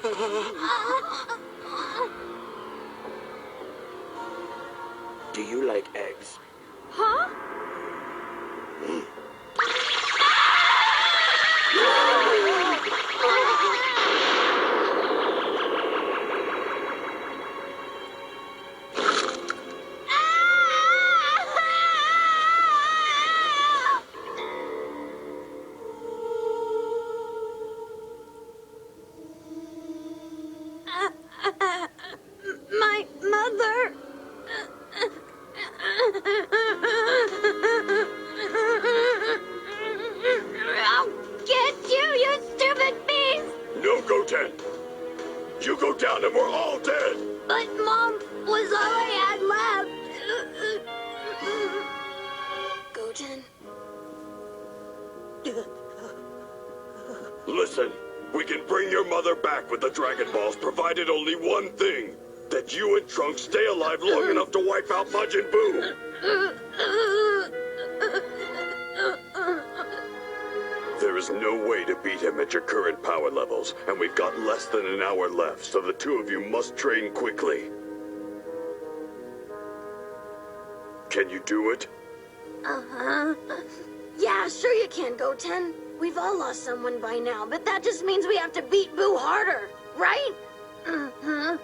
Do you like eggs? Huh? My mother. I'll get you, you stupid beast! No, Goten! You go down and we're all dead! But Mom was all I had left. Goten? Listen, we can bring your mother back with the Dragon Balls, provided only one thing. That you and Trunks stay alive long enough to wipe out Majin Buu. There is no way to beat him at your current power levels, and we've got less than an hour left, so the two of you must train quickly. Can you do it? Uh-huh. Yeah, sure you can, Goten. We've all lost someone by now, but that just means we have to beat Boo harder, right? Uh-huh.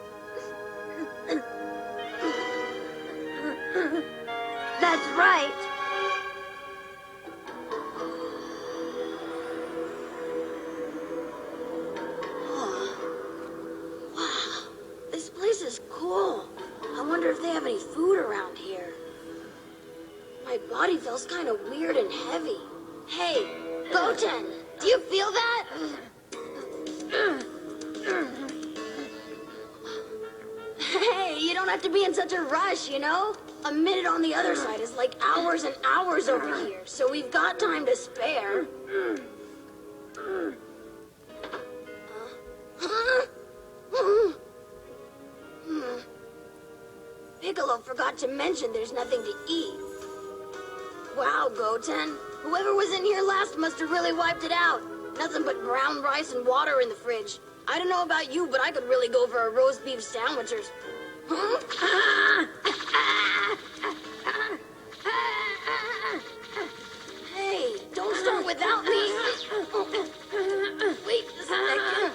That's right. Wow, this place is cool. I wonder if they have any food around here. My body feels kind of weird and heavy. Hey, Goten, do you feel that? Hey, you don't have to be in such a rush, you know? A minute on the other side is like hours and hours over here, so we've got time to spare. Piccolo forgot to mention there's nothing to eat. Wow, Goten. Whoever was in here last must have really wiped it out. Nothing but brown rice and water in the fridge. I don't know about you, but I could really go for a roast beef sandwich or... Hey, don't start without me. Wait a second.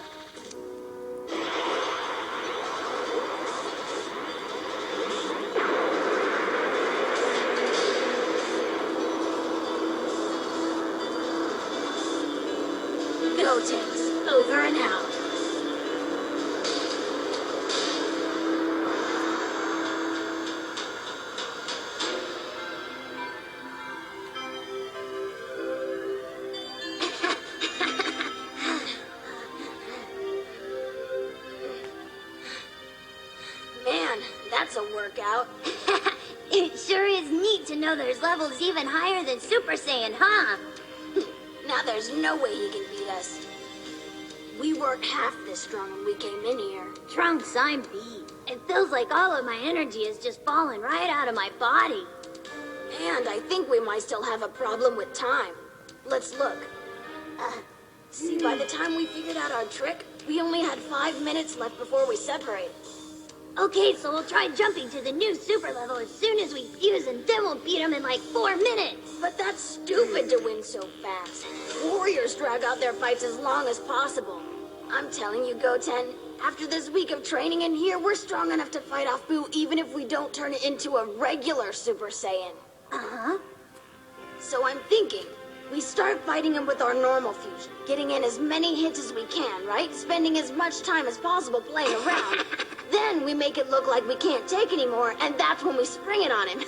Goten's over and out. Man, that's a workout. It sure is neat to know there's levels even higher than Super Saiyan, huh? Now there's no way he can beat us. We weren't half this strong when we came in here. Trunks, I'm beat. It feels like all of my energy is just falling right out of my body. And I think we might still have a problem with time. Let's look. See, by the time we figured out our trick, we only had 5 minutes left before we separate. Okay, so we'll try jumping to the new super level as soon as we fuse, and then we'll beat him in like 4 minutes. But that's stupid to win so fast. Warriors drag out their fights as long as possible. I'm telling you, Goten, after this week of training in here, we're strong enough to fight off Boo even if we don't turn it into a regular Super Saiyan. Uh-huh. So I'm thinking, we start fighting him with our normal fusion, getting in as many hits as we can, right? Spending as much time as possible playing around. Then we make it look like we can't take anymore, and that's when we spring it on him.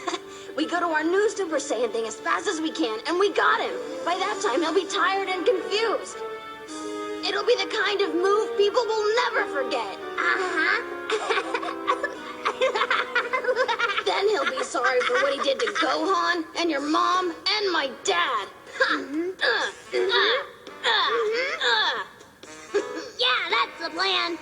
We go to our new Super Saiyan thing as fast as we can, and we got him. By that time, he'll be tired and confused. It'll be the kind of move people will never forget. Uh-huh. Then he'll be sorry for what he did to Gohan, and your mom, and my dad. Yeah, that's the plan.